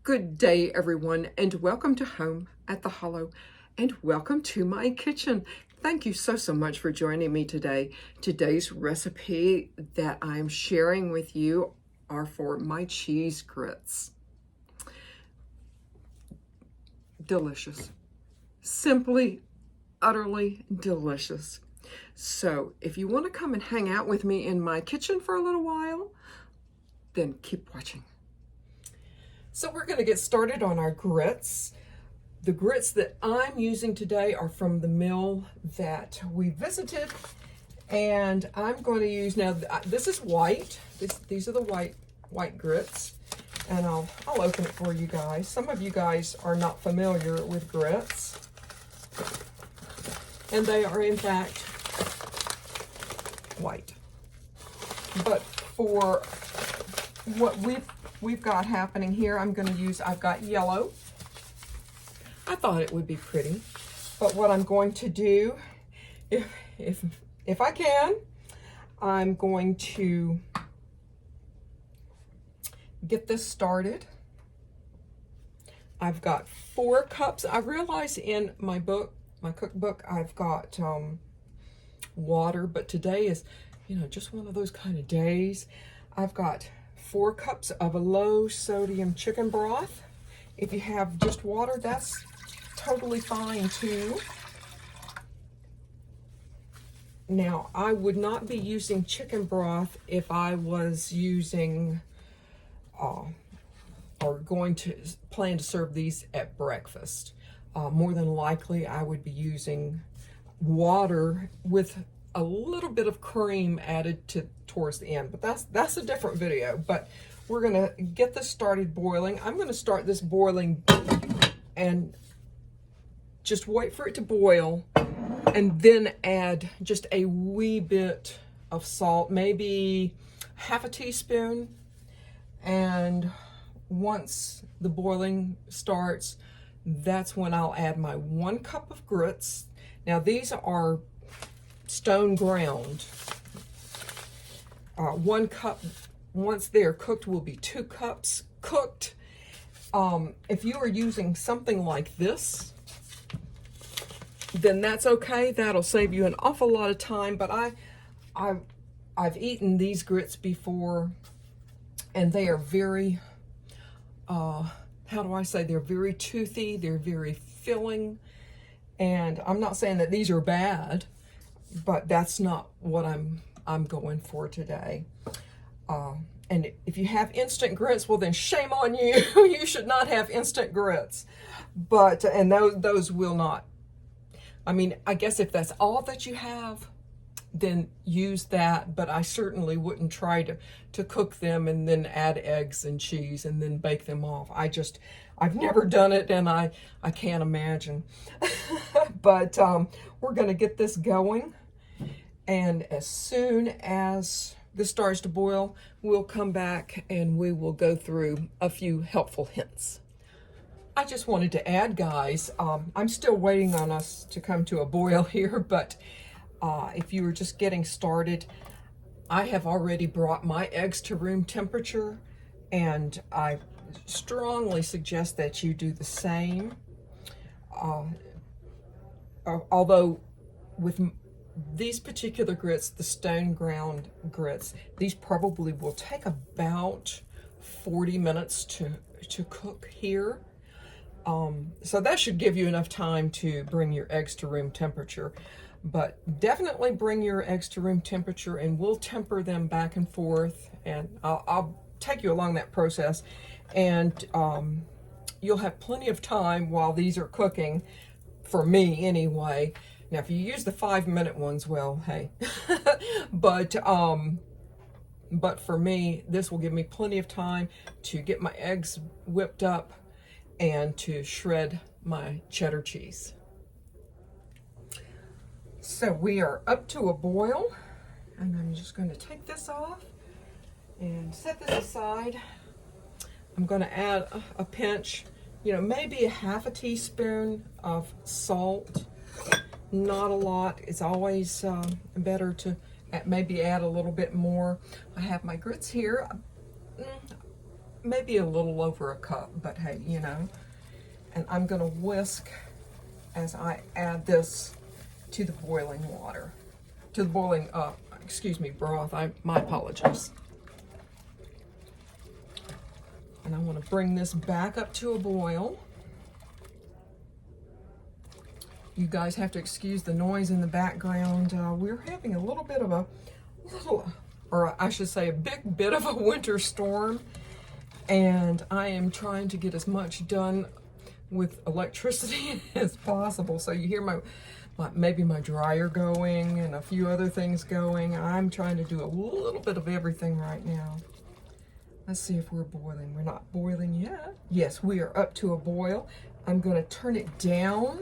Good day, everyone, and welcome to Home at the Hollow, and welcome to my kitchen. Thank you so much for joining me today. Today's recipe that I'm sharing with you are for my cheese grits. Delicious. Simply, utterly delicious. So if you want to come and hang out with me in my kitchen for a little while, then keep watching. So we're going to get started on our grits. The grits that I'm using today are from the mill that we visited, and I'm going to use, now this is white. These are the white grits, and I'll open it for you guys. Some of you guys are not familiar with grits, and they are in fact white. But for what we've got happening here, I've got yellow. I thought it would be pretty, but what I'm going to do, if I can, I'm going to get this started. I've got 4 cups. I realize in my cookbook, I've got water, but today is, just one of those kind of days. I've got 4 cups of a low sodium chicken broth. If you have just water, that's totally fine too. Now, I would not be using chicken broth if I was using or going to plan to serve these at breakfast. More than likely, I would be using water with a little bit of cream added towards the end, but that's a different video. But we're gonna get this started boiling. I'm gonna start this boiling and just wait for it to boil, and then add just a wee bit of salt, maybe half a teaspoon. And once the boiling starts, that's when I'll add my 1 cup of grits. Now these are stone ground. 1 cup, once they're cooked, will be 2 cups cooked. If you are using something like this, then that's okay. That'll save you an awful lot of time. But I've eaten these grits before, and they are very, how do I say, they're very toothy, they're very filling. And I'm not saying that these are bad, but that's not what I'm going for today. And if you have instant grits, well then shame on you. You should not have instant grits. But and those will not. I mean, I guess if that's all that you have, then use that. But I certainly wouldn't try to cook them and then add eggs and cheese and then bake them off. I've never done it, and I can't imagine. But we're going to get this going. And as soon as this starts to boil, we'll come back and we will go through a few helpful hints. I just wanted to add, guys, I'm still waiting on us to come to a boil here, but if you were just getting started, I have already brought my eggs to room temperature, and I strongly suggest that you do the same. Although with these particular grits, the stone ground grits, these probably will take about 40 minutes to cook here. So that should give you enough time to bring your eggs to room temperature. But definitely bring your eggs to room temperature, and we'll temper them back and forth, and I'll take you along that process. And you'll have plenty of time while these are cooking, for me anyway. Now, if you use the 5-minute ones, well, hey. But for me, this will give me plenty of time to get my eggs whipped up and to shred my cheddar cheese. So we are up to a boil, and I'm just going to take this off and set this aside. I'm going to add a pinch, maybe a half a teaspoon of salt. Not a lot. It's always better to maybe add a little bit more. I have my grits here. maybe a little over a cup, but hey, you know. And I'm gonna whisk as I add this to the boiling water, to the boiling, excuse me, broth. My apologies. And I want to bring this back up to a boil. You guys have to excuse the noise in the background. We're having a little bit of or I should say a big bit of a winter storm, and I am trying to get as much done with electricity as possible. So you hear maybe my dryer going and a few other things going. I'm trying to do a little bit of everything right now. Let's see if we're boiling. We're not boiling yet. Yes, we are up to a boil. I'm going to turn it down.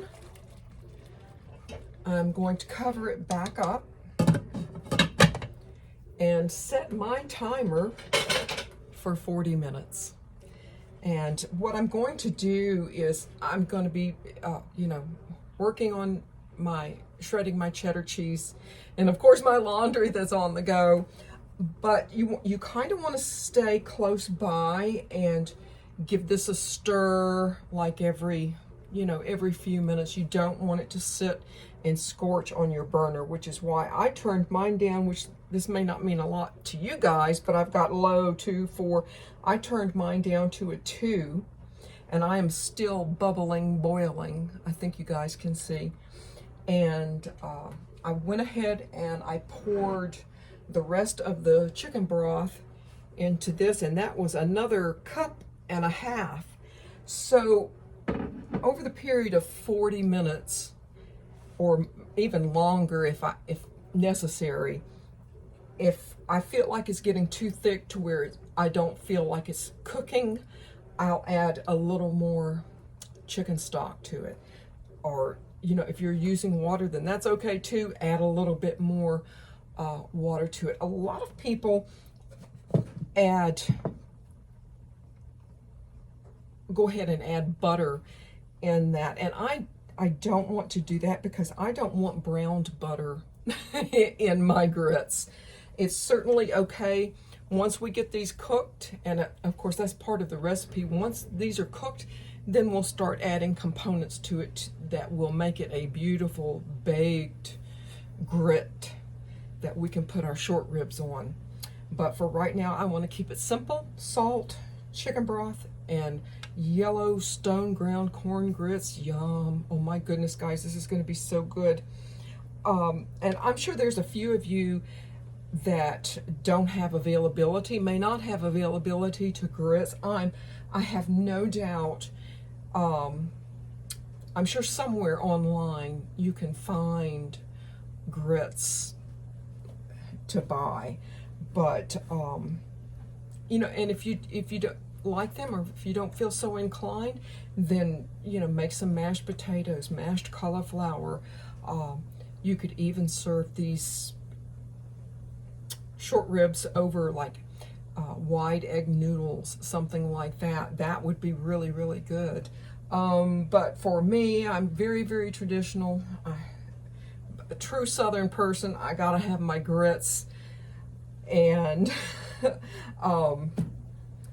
I'm going to cover it back up and set my timer for 40 minutes. And what I'm going to do is I'm going to be, working on shredding my cheddar cheese, and of course my laundry that's on the go. But you kind of want to stay close by and give this a stir like every few minutes. You don't want it to sit and scorch on your burner, which is why I turned mine down, which this may not mean a lot to you guys, but I've got low 2, 4. I turned mine down to a 2, and I am still bubbling, boiling. I think you guys can see. And I went ahead and I poured the rest of the chicken broth into this, and that was another cup and a half. So over the period of 40 minutes, or even longer if necessary, if I feel like it's getting too thick to where I don't feel like it's cooking, I'll add a little more chicken stock to it. Or, if you're using water, then that's okay too. Add a little bit more water to it. A lot of people go ahead and add butter in that, and I don't want to do that because I don't want browned butter in my grits. It's certainly okay once we get these cooked, and of course that's part of the recipe. Once these are cooked, then we'll start adding components to it that will make it a beautiful baked grit that we can put our short ribs on. But for right now, I want to keep it simple: salt, chicken broth, and yellow stone ground corn grits. Yum. Oh my goodness, guys, this is going to be so good. And I'm sure there's a few of you that don't have availability, may not have availability to grits. I have no doubt, I'm sure somewhere online you can find grits to buy. But and if you don't like them, or if you don't feel so inclined, then make some mashed potatoes, mashed cauliflower. You could even serve these short ribs over like wide egg noodles, something like that. That would be really, really good. But for me, I'm very, very traditional. A true Southern person. I gotta have my grits. And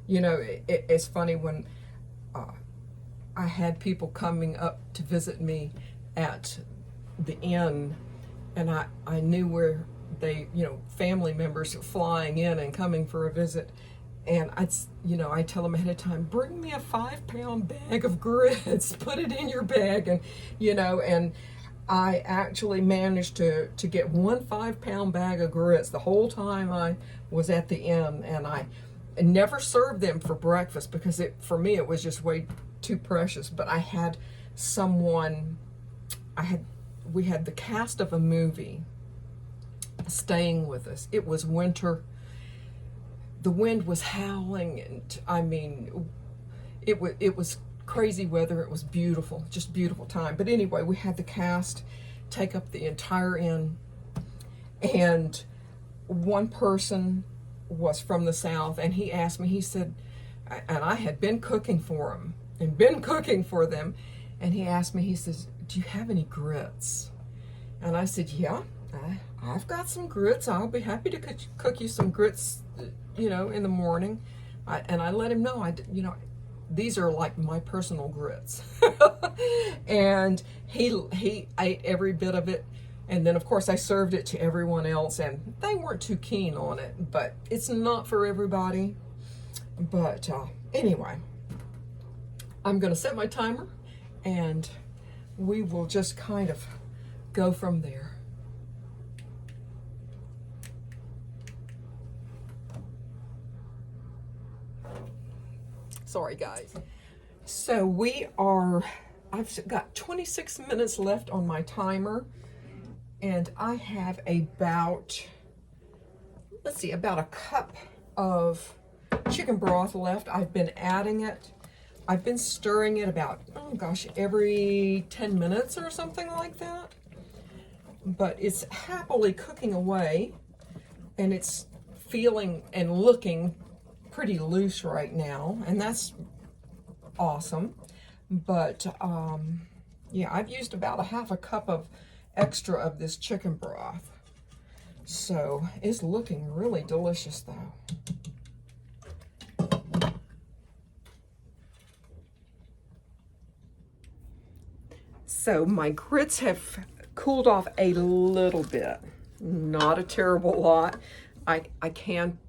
it's funny when I had people coming up to visit me at the inn, and I knew where they, family members flying in and coming for a visit, and I tell them ahead of time, bring me a 5-pound bag of grits, put it in your bag, and and I actually managed to get one 5-pound bag of grits the whole time I was at the inn, and I never served them for breakfast because for me it was just way too precious. But I had we had the cast of a movie staying with us. It was winter. The wind was howling, and I mean, it was crazy weather. It was beautiful, just beautiful time. But anyway, we had the cast take up the entire inn, and one person was from the South, and he asked me, he said, and I had been cooking for him and been cooking for them, and he asked me, he says, do you have any grits? And I said, yeah, I've got some grits. I'll be happy to cook you some grits, in the morning. And I let him know, you know, these are like my personal grits. And he ate every bit of it. And then, of course, I served it to everyone else, and they weren't too keen on it. But it's not for everybody. But anyway, I'm going to set my timer, and we will just kind of go from there. Sorry, guys. So I've got 26 minutes left on my timer, and I have about, let's see, about a cup of chicken broth left. I've been adding it. I've been stirring it about, oh gosh, every 10 minutes or something like that. But it's happily cooking away, and it's feeling and looking pretty loose right now, and that's awesome. But yeah, I've used about a half a cup of extra of this chicken broth. So it's looking really delicious though. So my grits have cooled off a little bit, not a terrible lot. I can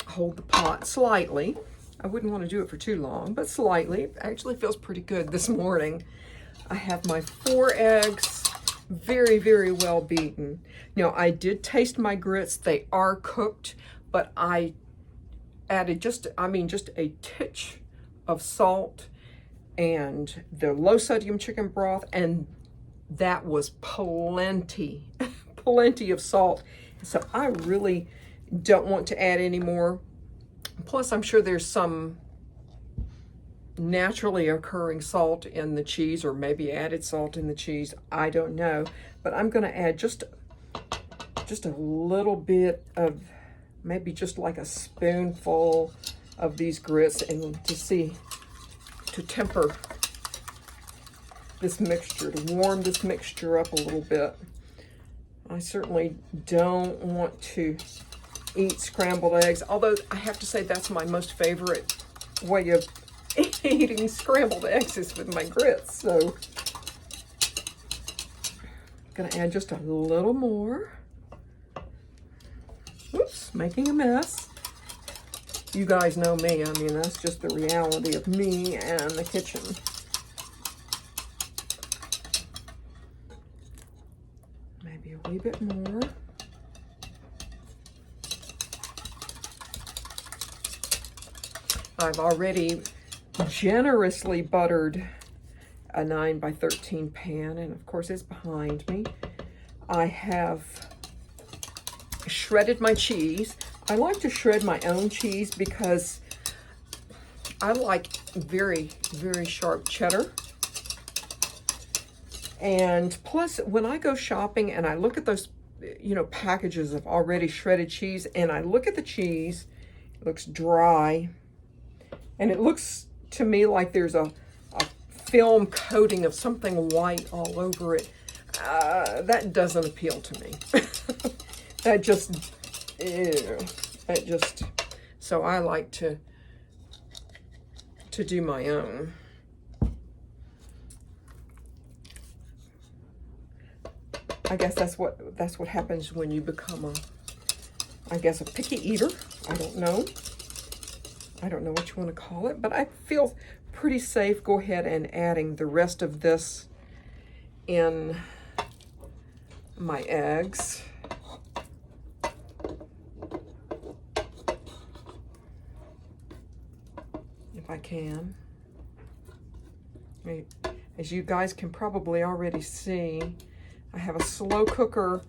hold the pot slightly. I wouldn't want to do it for too long, but slightly. It actually feels pretty good this morning. I have my 4 eggs, very, very well beaten. Now, I did taste my grits. They are cooked, but I added just a titch of salt and the low sodium chicken broth, and that was plenty, plenty of salt. So I really don't want to add any more. Plus, I'm sure there's some naturally occurring salt in the cheese, or maybe added salt in the cheese. I don't know, but I'm going to add just a little bit of, maybe just like a spoonful of these grits, and to temper this mixture, to warm this mixture up a little bit. I certainly don't want to eat scrambled eggs, although I have to say that's my most favorite way of eating scrambled eggs is with my grits. So I'm gonna add just a little more. Oops, making a mess. You guys know me. I mean, that's just the reality of me and the kitchen. Maybe a wee bit more. I've already generously buttered a 9 by 13 pan, and of course it's behind me. I have shredded my cheese. I like to shred my own cheese because I like very, very sharp cheddar. And plus, when I go shopping and I look at those, you know, packages of already shredded cheese, and I look at the cheese, it looks dry, and it looks to me like there's a film coating of something white all over it. That doesn't appeal to me. That just, so I like to do my own. I guess that's what happens when you become a picky eater. I don't know what you want to call it, but I feel pretty safe. Go ahead and adding the rest of this in my eggs. If I can. As you guys can probably already see, I have a slow cooker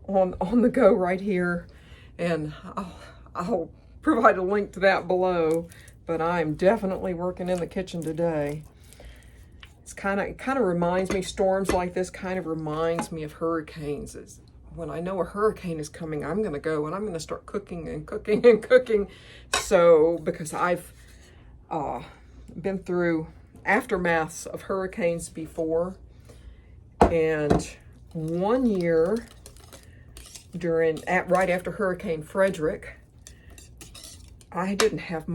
on the go right here, and I'll provide a link to that below, but I'm definitely working in the kitchen today. It kind of reminds me, storms like this kind of reminds me of hurricanes. When I know a hurricane is coming, I'm going to go and I'm going to start cooking and cooking and cooking. So, because I've been through aftermaths of hurricanes before, and one year right after Hurricane Frederick, I didn't have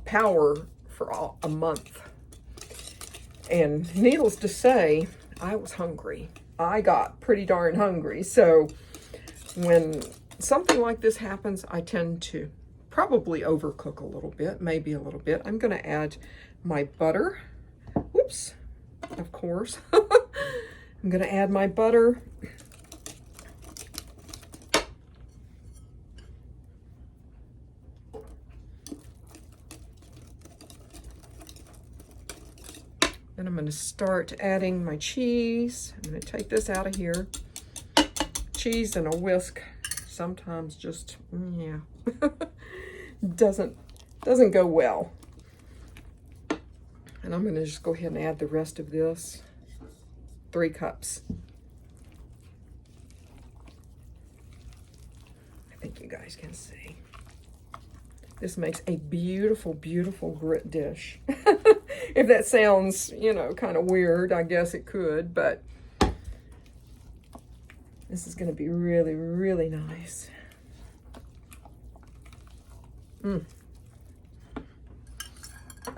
power for a month. And needless to say, I was hungry. I got pretty darn hungry. So when something like this happens, I tend to probably overcook a little bit, maybe a little bit. I'm going to add my butter. Whoops, of course. I'm going to add my butter. Then I'm going to start adding my cheese. I'm going to take this out of here. Cheese and a whisk sometimes just, yeah, doesn't go well. And I'm going to just go ahead and add the rest of this. 3 cups. I think you guys can see. This makes a beautiful, beautiful grit dish. If that sounds, you know, kind of weird, I guess it could, but this is going to be really, really nice. And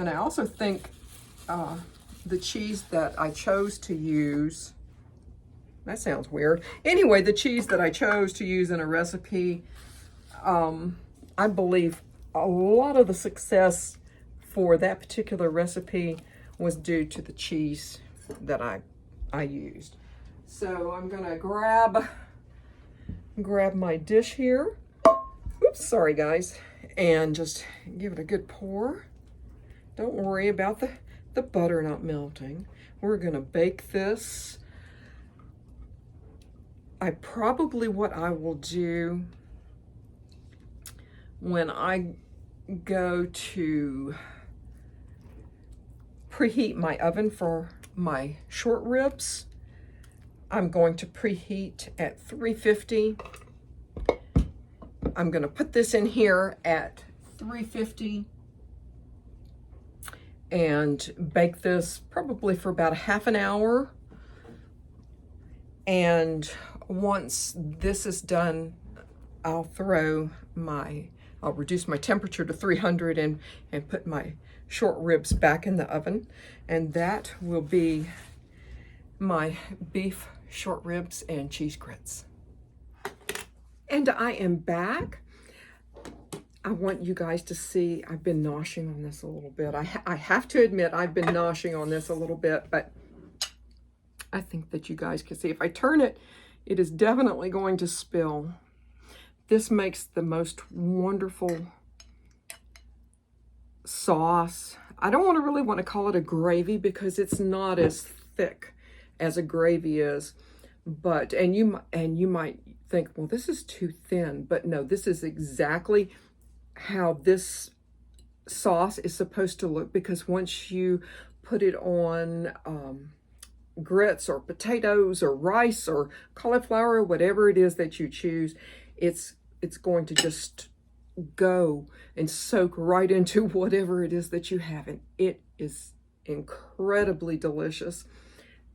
I also think the cheese that I chose to use, that sounds weird. Anyway, the cheese that I chose to use in a recipe, I believe a lot of the success for that particular recipe was due to the cheese that I used. So I'm gonna grab my dish here. Oops, sorry guys. And just give it a good pour. Don't worry about the butter not melting. We're gonna bake this. What I will do when I go to preheat my oven for my short ribs, I'm going to preheat at 350. I'm going to put this in here at 350 and bake this probably for about a half an hour. And once this is done, I'll reduce my temperature to 300 and put my short ribs back in the oven. And that will be my beef short ribs and cheese grits. And I am back. I want you guys to see, I've been noshing on this a little bit. I have to admit, I've been noshing on this a little bit, but I think that you guys can see. If I turn it, it is definitely going to spill. This makes the most wonderful sauce. I don't really want to call it a gravy because it's not as thick as a gravy is. But, and you might think, well, this is too thin. But no, this is exactly how this sauce is supposed to look, because once you put it on grits or potatoes or rice or cauliflower or whatever it is that you choose, it's going to just go and soak right into whatever it is that you have, and it is incredibly delicious.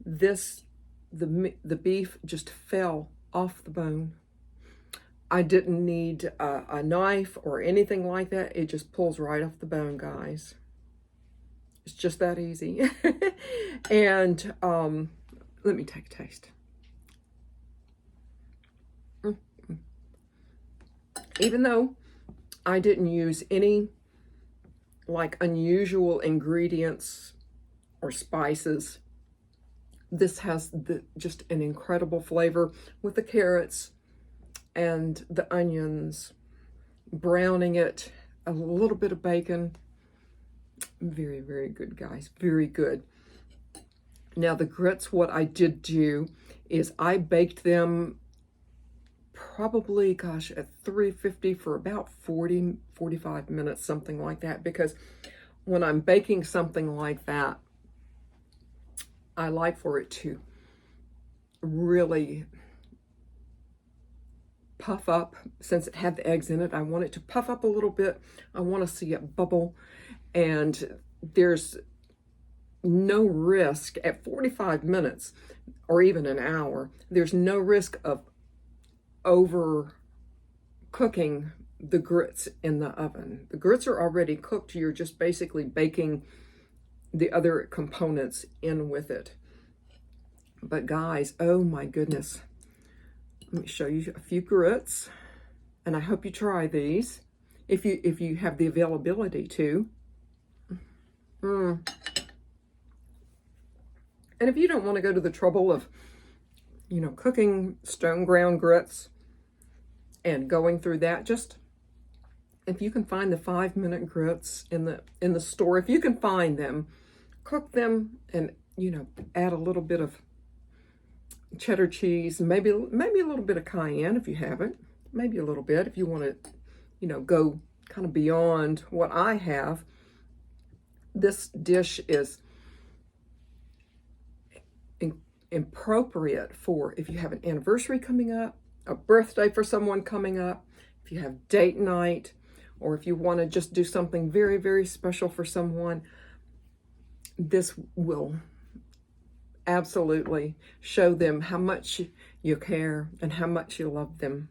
The beef just fell off the bone. I didn't need a knife or anything like that. It just pulls right off the bone, guys. It's just that easy. And let me take a taste. Even though I didn't use any like unusual ingredients or spices, this has just an incredible flavor with the carrots and the onions, browning it, a little bit of bacon. Very, very good, guys. Very good. Now the grits, what I did do is I baked them probably, gosh, at 350 for about 45 minutes, something like that. Because when I'm baking something like that, I like for it to really puff up. Since it had the eggs in it, I want it to puff up a little bit. I want to see it bubble. And there's no risk at 45 minutes or even an hour. There's no risk of over cooking the grits in the oven. The grits are already cooked. You're just basically baking the other components in with it. But guys, oh my goodness. Let me show you a few grits, and I hope you try these if you have the availability to. And if you don't want to go to the trouble of, you know, cooking stone ground grits and going through that, just if you can find the 5-minute grits in the store, if you can find them, cook them, and, you know, add a little bit of cheddar cheese, maybe a little bit of cayenne if you haven't, maybe a little bit if you want to, you know, go kind of beyond what I have. This dish is appropriate for if you have an anniversary coming up, a birthday for someone coming up, if you have date night, or if you want to just do something very, very special for someone. This will absolutely show them how much you care and how much you love them.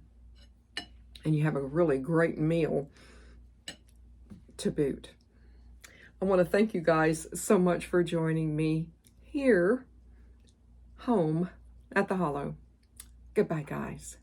And you have a really great meal to boot. I want to thank you guys so much for joining me here, home at the Hollow. Goodbye, guys.